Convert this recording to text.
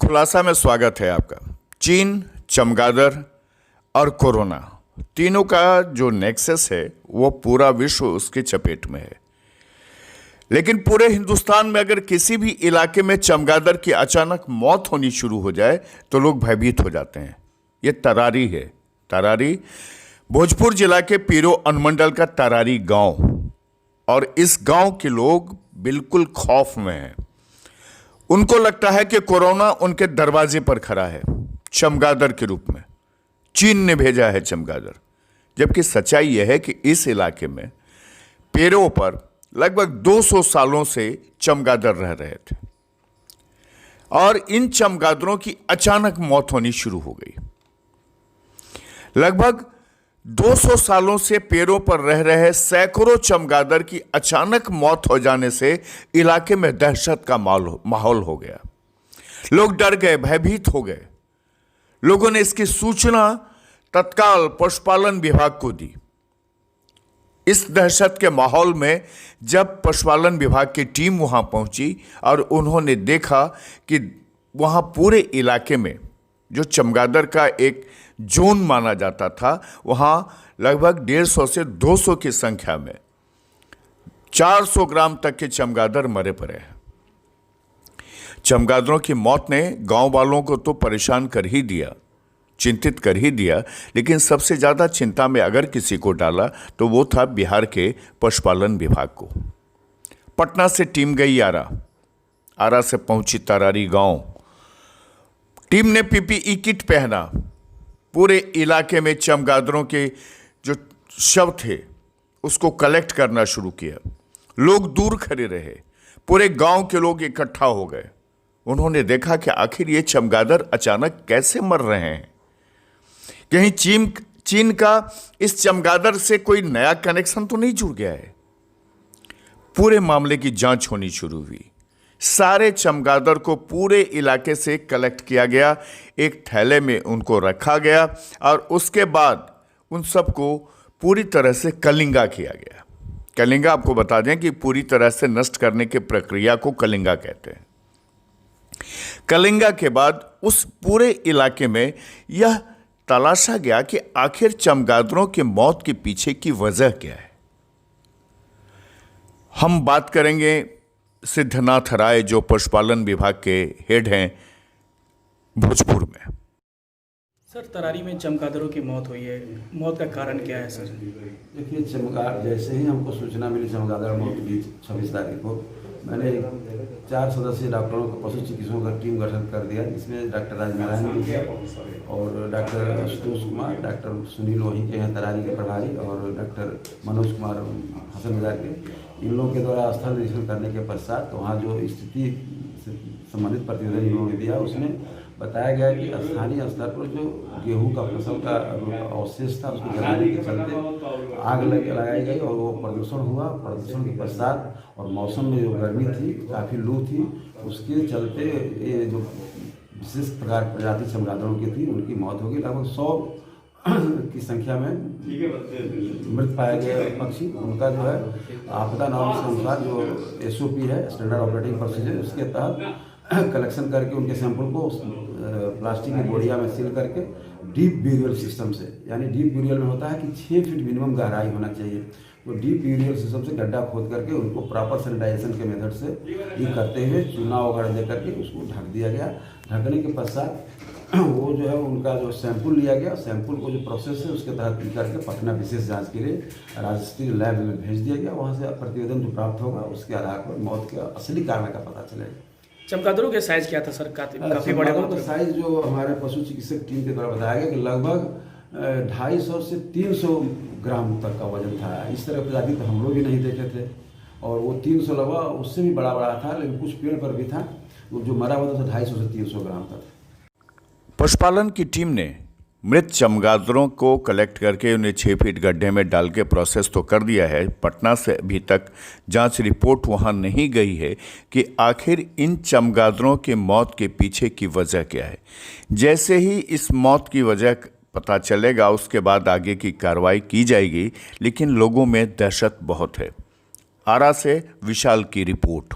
खुलासा में स्वागत है आपका। चीन, चमगादड़ और कोरोना तीनों का जो नेक्सस है वो पूरा विश्व उसके चपेट में है। लेकिन पूरे हिंदुस्तान में अगर किसी भी इलाके में चमगादड़ की अचानक मौत होनी शुरू हो जाए तो लोग भयभीत हो जाते हैं। ये तरारी है। तरारी भोजपुर जिला के पीरो अनुमंडल का तरारी गांव, और इस गांव के लोग बिल्कुल खौफ में हैं। उनको लगता है कि कोरोना उनके दरवाजे पर खड़ा है चमगादड़ के रूप में। चीन ने भेजा है चमगादड़, जबकि सच्चाई यह है कि इस इलाके में पेड़ों पर लगभग 200 सालों से चमगादड़ रह रहे थे और इन चमगादड़ों की अचानक मौत होनी शुरू हो गई। लगभग 200 सालों से पेड़ों पर रह रहे सैकड़ों चमगादड़ की अचानक मौत हो जाने से इलाके में दहशत का माहौल हो गया। लोग डर गए, भयभीत हो गए। लोगों ने इसकी सूचना तत्काल पशुपालन विभाग को दी। इस दहशत के माहौल में जब पशुपालन विभाग की टीम वहां पहुंची और उन्होंने देखा कि वहां पूरे इलाके में जो चमगादड़ का एक जोन माना जाता था, वहां लगभग 150 से 200 की संख्या में 400 ग्राम तक के चमगादड़ मरे पड़े हैं। चमगादड़ों की मौत ने गांव वालों को तो परेशान कर ही दिया, चिंतित कर ही दिया, लेकिन सबसे ज्यादा चिंता में अगर किसी को डाला तो वो था बिहार के पशुपालन विभाग को। पटना से टीम गई आरा से पहुंची तरारी गांव। टीम ने पीपीई किट पहना, पूरे इलाके में चमगादड़ों के जो शव थे उसको कलेक्ट करना शुरू किया। लोग दूर खड़े रहे, पूरे गांव के लोग इकट्ठा हो गए। उन्होंने देखा कि आखिर ये चमगादड़ अचानक कैसे मर रहे हैं। कहीं चीन का इस चमगादड़ से कोई नया कनेक्शन तो नहीं जुड़ गया है। पूरे मामले की जांच होनी शुरू हुई। सारे चमगादड़ को पूरे इलाके से कलेक्ट किया गया, एक थैले में उनको रखा गया और उसके बाद उन सबको पूरी तरह से कलिंगा किया गया। कलिंगा आपको बता दें कि पूरी तरह से नष्ट करने की प्रक्रिया को कलिंगा कहते हैं। कलिंगा के बाद उस पूरे इलाके में यह तलाशा गया कि आखिर चमगादड़ों की मौत के पीछे की वजह क्या है। हम बात करेंगे सिद्धनाथ राय, जो पशुपालन विभाग के हेड हैं भोजपुर में। सर, तरारी में चमगादड़ों की मौत हुई है, मौत का कारण क्या है सर? देखिए, चमगादड़ जैसे ही हमको सूचना मिली चमगादड़ मौत की 26 तारीख को, मैंने 4 सदस्यीय डॉक्टरों का पशु चिकित्सकों का टीम गठन कर दिया, जिसमें डॉक्टर राजनारायण भी है और डॉक्टर आशुतोष कुमार, डॉक्टर सुनील वहीं के हैं तरारी के प्रभारी, और डॉक्टर मनोज कुमार हसन बाजार के। इन लोगों के द्वारा स्थल निरीक्षण करने के पश्चात वहाँ जो स्थिति से संबंधित प्रतिवेदन इन्होंने दिया, उसमें बताया गया कि स्थानीय स्तर पर जो गेहूं का फसल का अवशेष था उसको जलाने के चलते आग लगाई गई और वो प्रदूषण हुआ। प्रदूषण के पश्चात और मौसम में जो गर्मी थी, काफ़ी लू थी, उसके चलते ये जो विशेष प्रकार प्रजाति चमगादड़ों की थी उनकी मौत हो गई। लगभग 100 की संख्या में मृत पाए गए पक्षी। उनका जो है आपदा नॉर्म्स के अनुसार जो SOP है, स्टैंडर्ड ऑपरेटिंग प्रोसीजर, उसके तहत कलेक्शन करके उनके सैंपल को प्लास्टिक की बोरिया में सील करके डीप ब्यूरियल सिस्टम से, यानी डीप ब्यूरियल में होता है कि 6 फीट मिनिमम गहराई होना चाहिए, तो डीप ब्यूरियल सिस्टम से गड्ढा खोद करके उनको प्रॉपर सैनिटाइजेशन के मेथड से ये करते हुए चूना वगैरह दे करके उसको ढक दिया गया। ढकने के पश्चात वो जो है उनका जो सैंपल लिया गया, सैंपल को जो प्रोसेस है उसके तहत करके पटना विशेष जांच के लिए राजस्थानी लैब में भेज दिया गया। वहाँ से प्रतिवेदन जो प्राप्त होगा उसके आधार पर मौत के असली कारण का पता चलेगा। चमगादड़ों के साइज क्या था सर? काफी बड़े होते? साइज जो हमारे पशु चिकित्सक टीम के द्वारा बताया गया कि लगभग 250 से 300 ग्राम तक का वजन था। इस तरह प्रजाति तो हम लोग भी नहीं देखे थे, और वो 300 लगभग उससे भी बड़ा था, लेकिन कुछ पेड़ पर भी था। वो जो मरा हुआ था 250 से 300 ग्राम तक। पशुपालन की टीम ने मृत चमगादड़ों को कलेक्ट करके उन्हें 6 फीट गड्ढे में डाल के प्रोसेस तो कर दिया है। पटना से अभी तक जांच रिपोर्ट वहां नहीं गई है कि आखिर इन चमगादड़ों की मौत के पीछे की वजह क्या है। जैसे ही इस मौत की वजह पता चलेगा उसके बाद आगे की कार्रवाई की जाएगी, लेकिन लोगों में दहशत बहुत है। आरा से विशाल की रिपोर्ट।